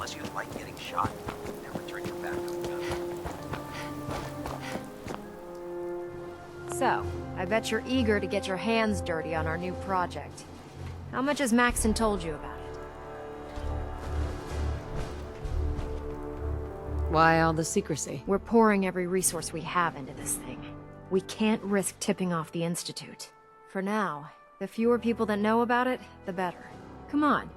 Unless you like getting shot, never turn your back on the gun. So, I bet you're eager to get your hands dirty on our new project. How much has Maxon told you about it? Why all the secrecy? We're pouring every resource we have into this thing. We can't risk tipping off the Institute. For now, the fewer people that know about it, the better. Come on,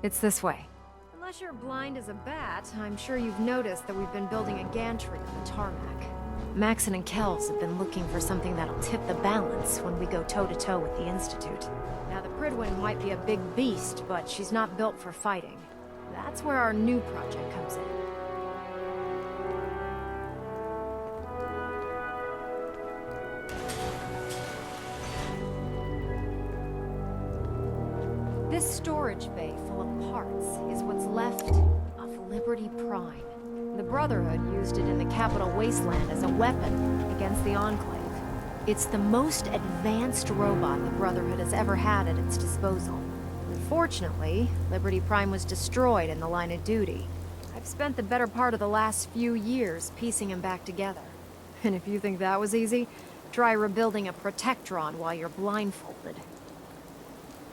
it's this way. Unless you're blind as a bat, I'm sure you've noticed that we've been building a gantry on the tarmac. Maxon and Kells have been looking for something that'll tip the balance when we go toe-to-toe with the Institute. Now, the Prydwen might be a big beast, but she's not built for fighting. That's where our new project comes in. This storage bay full of parts is what's left of Liberty Prime. The Brotherhood used it in the Capital Wasteland as a weapon against the Enclave. It's the most advanced robot the Brotherhood has ever had at its disposal. Unfortunately, Liberty Prime was destroyed in the line of duty. I've spent the better part of the last few years piecing him back together. And if you think that was easy, try rebuilding a Protectron while you're blindfolded.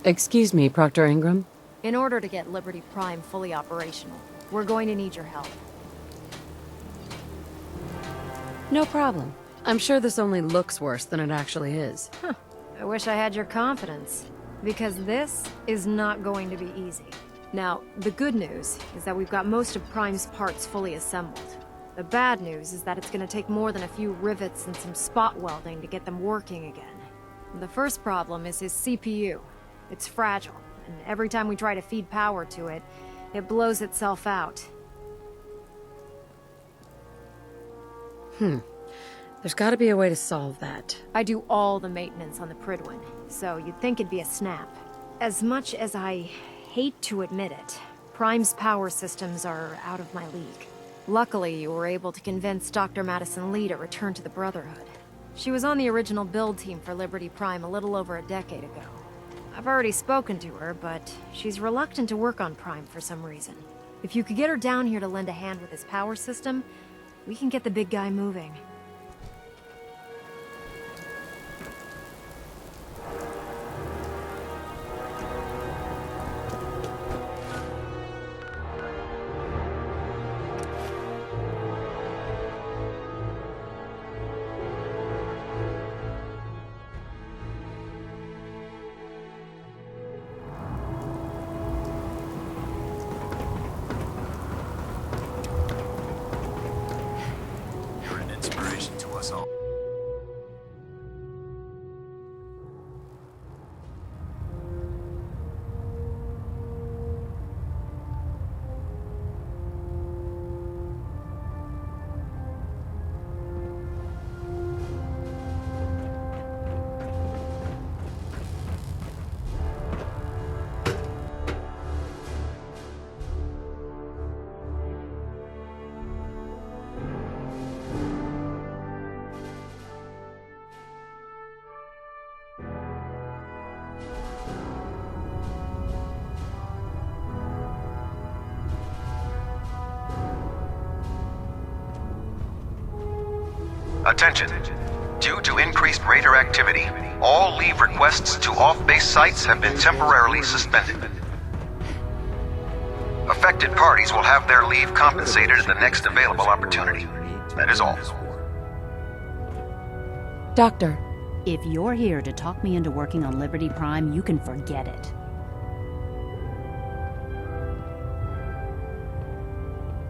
Excuse me, Proctor Ingram? In order to get Liberty Prime fully operational, we're going to need your help. No problem. I'm sure this only looks worse than it actually is. Huh. I wish I had your confidence. Because this is not going to be easy. Now, the good news is that we've got most of Prime's parts fully assembled. The bad news is that it's going to take more than a few rivets and some spot welding to get them working again. The first problem is his CPU. It's fragile, and every time we try to feed power to it, it blows itself out. There's gotta be a way to solve that. I do all the maintenance on the Prydwen, so you'd think it'd be a snap. As much as I hate to admit it, Prime's power systems are out of my league. Luckily, you were able to convince Dr. Madison Lee to return to the Brotherhood. She was on the original build team for Liberty Prime a little over a decade ago. I've already spoken to her, but she's reluctant to work on Prime for some reason. If you could get her down here to lend a hand with his power system, we can get the big guy moving. You're an inspiration to us all. Attention. Due to increased raider activity, all leave requests to off-base sites have been temporarily suspended. Affected parties will have their leave compensated at the next available opportunity. That is all. Doctor, If you're here to talk me into working on Liberty Prime, you can forget it.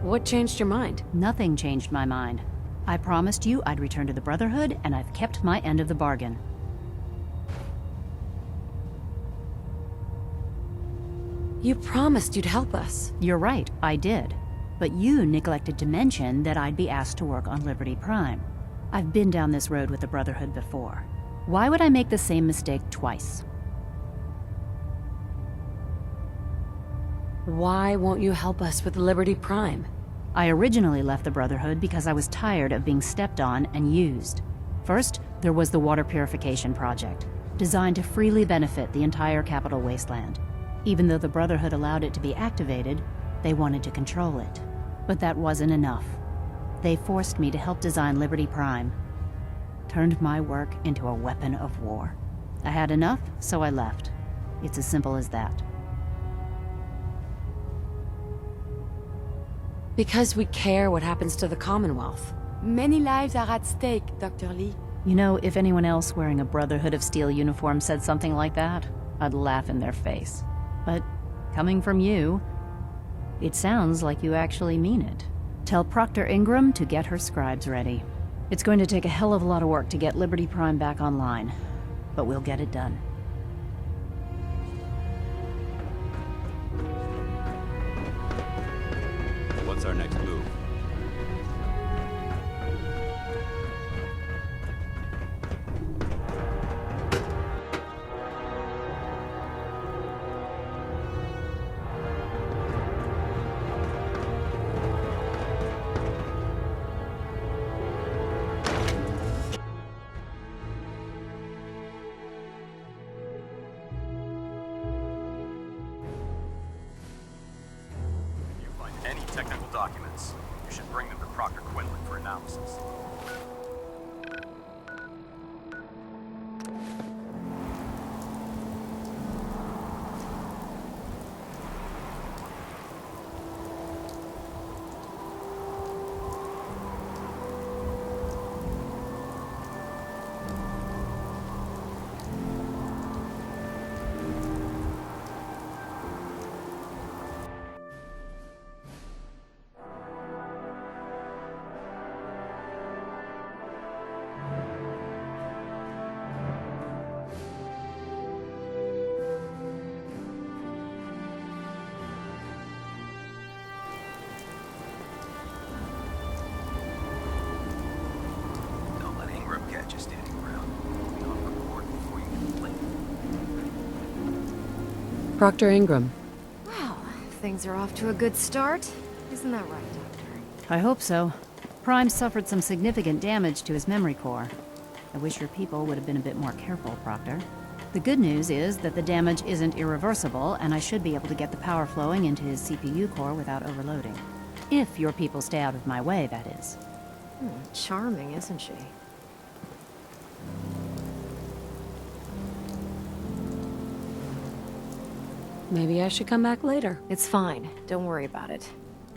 what changed your mind? Nothing changed my mind. I promised you I'd return to the Brotherhood, and I've kept my end of the bargain. You promised you'd help us. You're right, I did. But you neglected to mention that I'd be asked to work on Liberty Prime. I've been down this road with the Brotherhood before. Why would I make the same mistake twice? Why won't you help us with Liberty Prime? I originally left the Brotherhood because I was tired of being stepped on and used. First, there was the Water Purification Project, designed to freely benefit the entire Capital Wasteland. Even though the Brotherhood allowed it to be activated, They wanted to control it. But that wasn't enough. They forced me to help design Liberty Prime. Turned my work into a weapon of war. I had enough, so I left. It's as simple as that. Because we care what happens to the Commonwealth. Many lives are at stake, Dr. Lee. You know, if anyone else wearing a Brotherhood of Steel uniform said something like that, I'd laugh in their face. But coming from you, it sounds like you actually mean it. Tell Proctor Ingram to get her scribes ready. It's going to take a hell of a lot of work to get Liberty Prime back online, but we'll get it done. What's our next move? If you find any technical documents, you should bring them to Proctor Quinlan for analysis. Don't let Ingram catch you standing around. Be on report before you complain. Proctor Ingram. Well, things are off to a good start. Isn't that right, Doctor? I hope so. Prime suffered some significant damage to his memory core. I wish your people would have been a bit more careful, Proctor. The good news is that the damage isn't irreversible, and I should be able to get the power flowing into his CPU core without overloading. If your people stay out of my way, that is. Charming, isn't she? Maybe I should come back later. It's fine. Don't worry about it.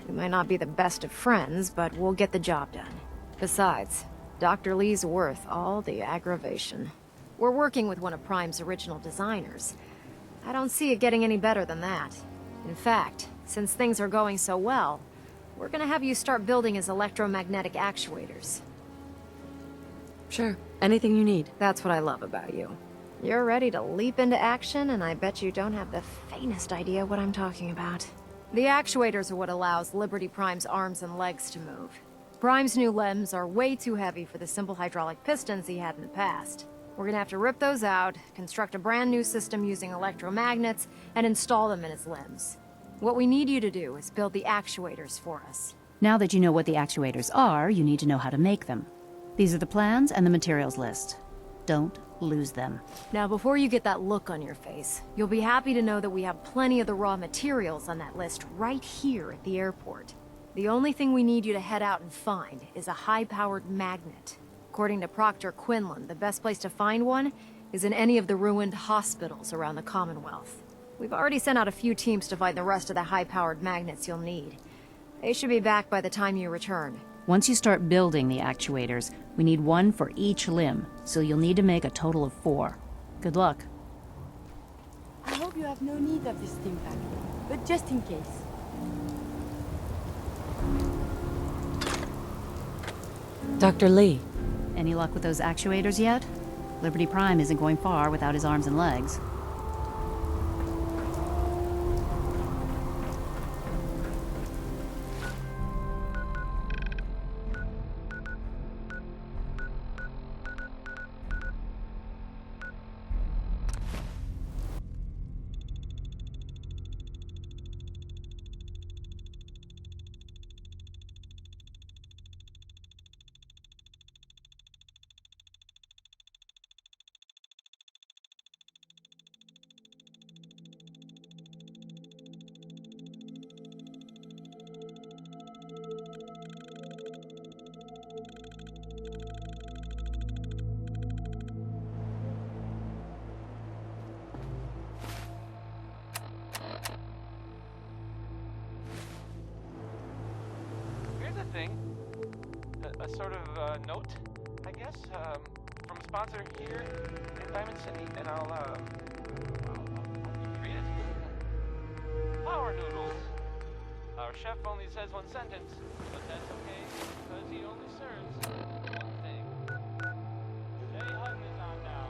We might not be the best of friends, but we'll get the job done. Besides, Dr. Lee's worth all the aggravation. We're working with one of Prime's original designers. I don't see it getting any better than that. In fact, since things are going so well, we're gonna have you start building his electromagnetic actuators. Sure. Anything you need. That's what I love about you. You're ready to leap into action, and I bet you don't have the faintest idea what I'm talking about. The actuators are what allows Liberty Prime's arms and legs to move. Prime's new limbs are way too heavy for the simple hydraulic pistons he had in the past. We're gonna have to rip those out, construct a brand new system using electromagnets, and install them in his limbs. What we need you to do is build the actuators for us. Now that you know what the actuators are, you need to know how to make them. These are the plans and the materials list. Don't lose them. Now, before you get that look on your face, you'll be happy to know that we have plenty of the raw materials on that list right here at the airport. The only thing we need you to head out and find is a high-powered magnet. According to Proctor Quinlan, the best place to find one is in any of the ruined hospitals around the Commonwealth. We've already sent out a few teams to find the rest of the high-powered magnets you'll need. They should be back by the time you return. Once you start building the actuators, we need one for each limb, so you'll need to make a total of 4. Good luck. I hope you have no need of this thing back, but just in case. Dr. Lee. Any luck with those actuators yet? Liberty Prime isn't going far without his arms and legs. thing. A sort of note, I guess, from a sponsor here in Diamond City, and I'll read it. Power noodles. Our chef only says one sentence, but that's okay, because he only serves one thing. Jay Hutton is on now.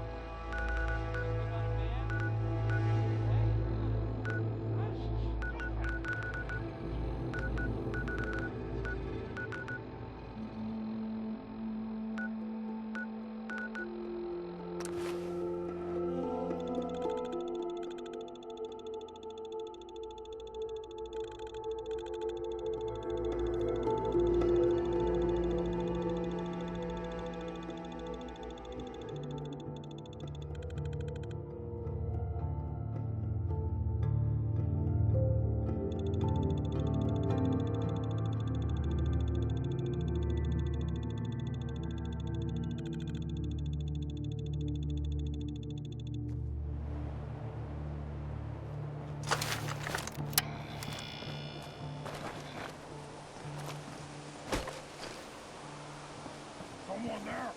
Something about a man?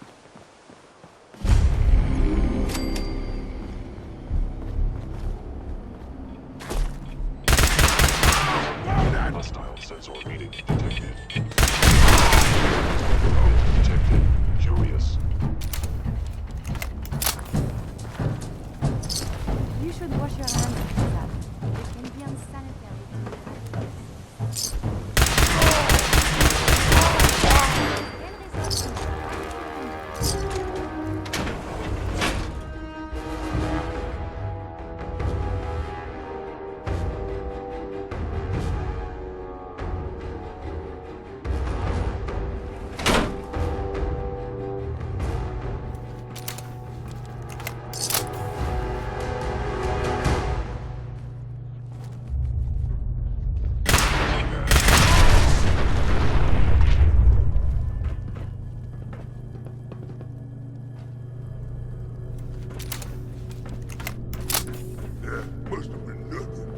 Hostile sensor reading detected. Detected. Curious. You should wash your hands after that. It can be unsanitary to do Must have been nothing.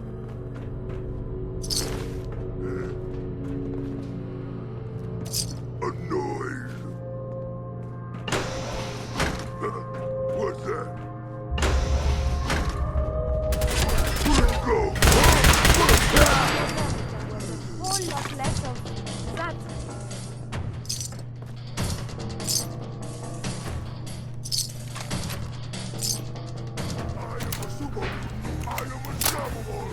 Annoyed. What's that? Where'd it go? whole lot less of that. I am a super. I am unstoppable.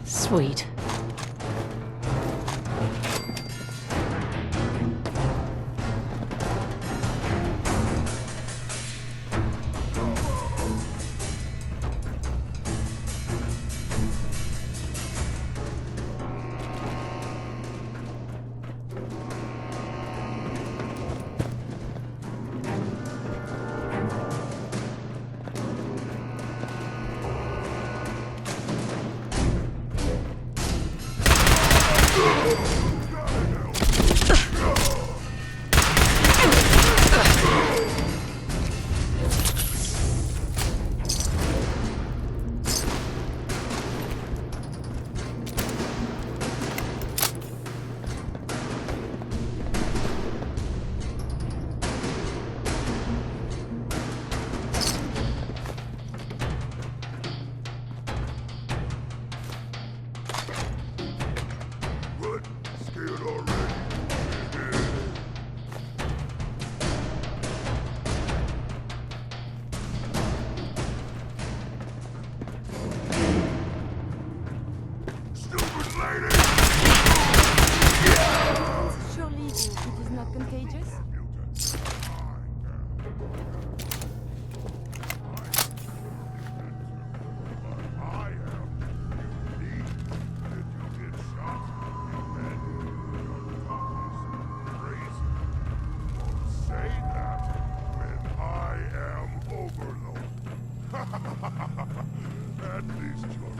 Sweet. What? Scared already? Stupid lady! Surely it is not contagious? I am. You need that you get shot and your talk is crazy. Don't say that when I am Overlord. At least you're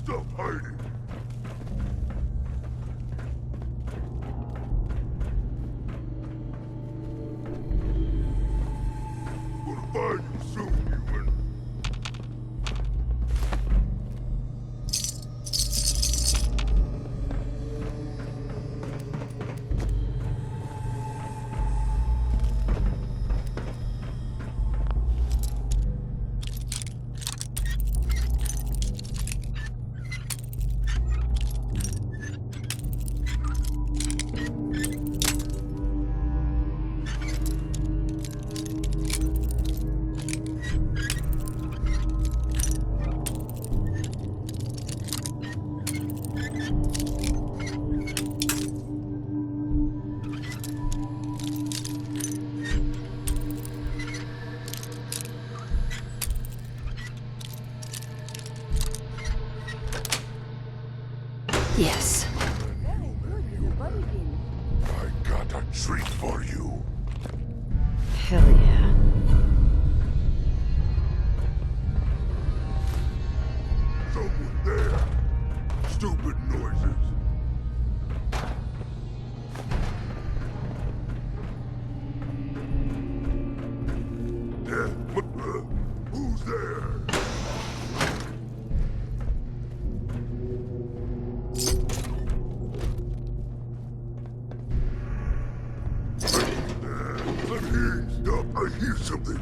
Stop hiding! We'll find you soon, human. Yes. Very good with the body beam. I got a treat for you. Hell yeah. Someone there. Stupid noises. Who's there? I'm hearing stuff. I hear something.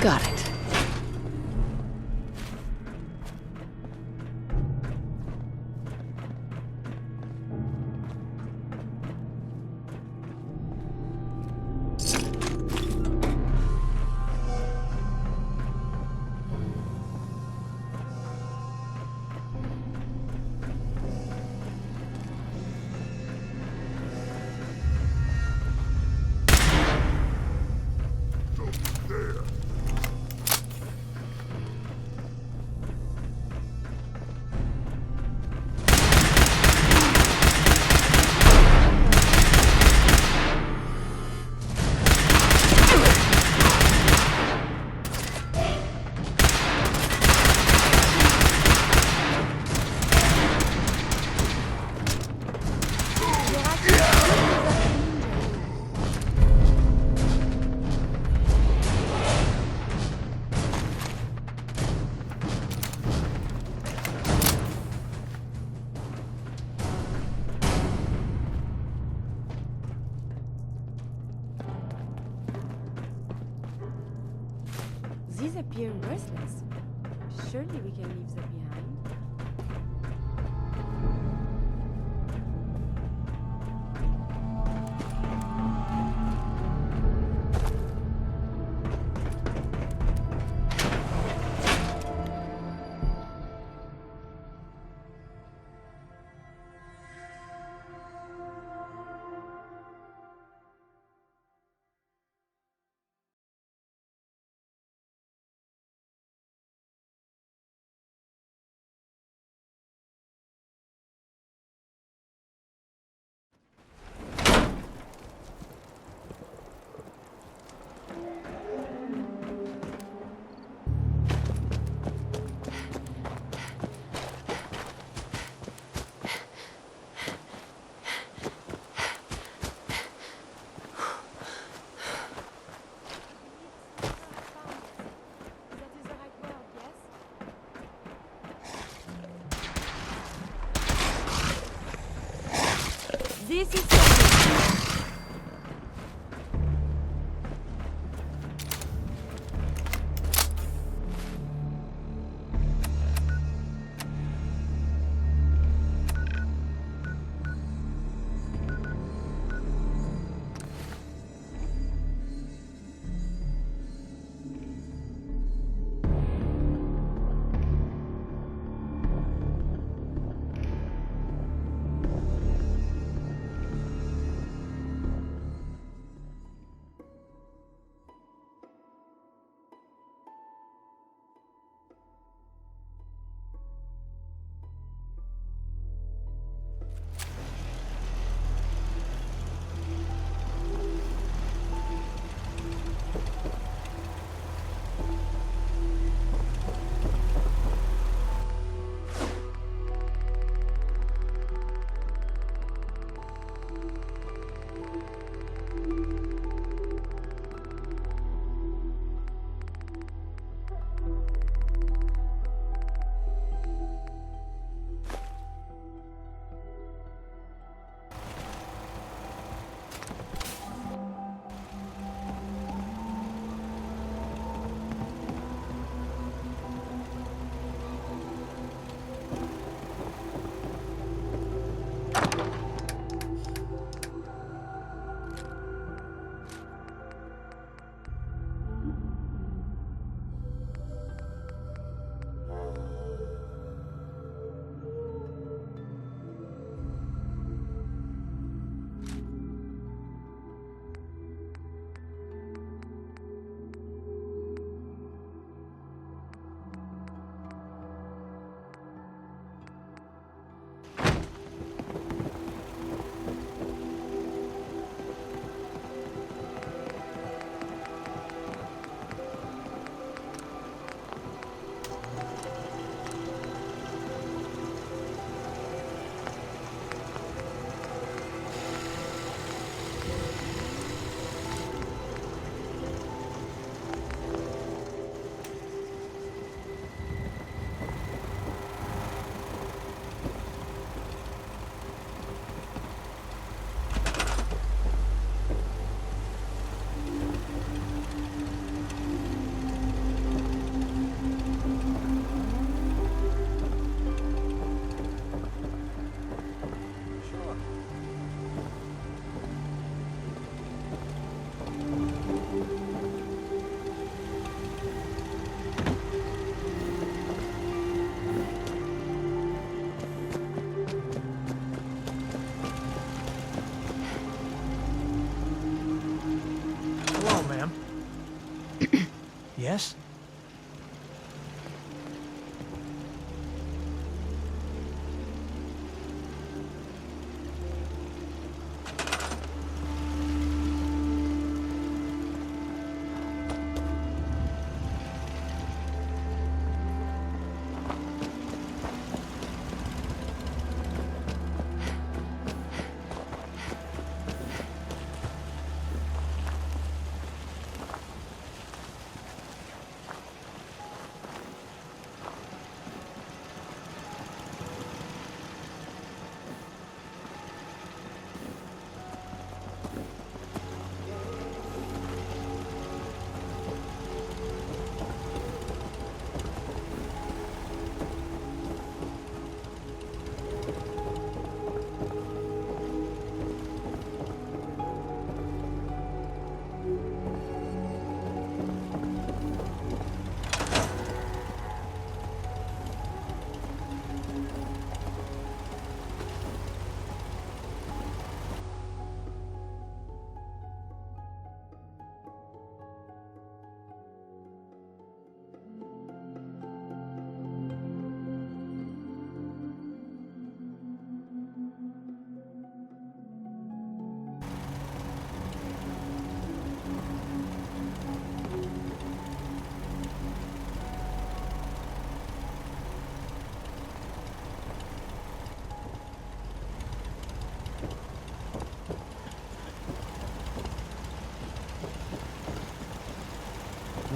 Got it. These appear worthless. Surely we can leave them behind. This is Yes?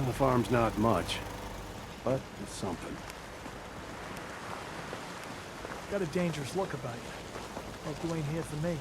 The farm's not much, but it's something. Got a dangerous look about you. Hope you ain't here for me.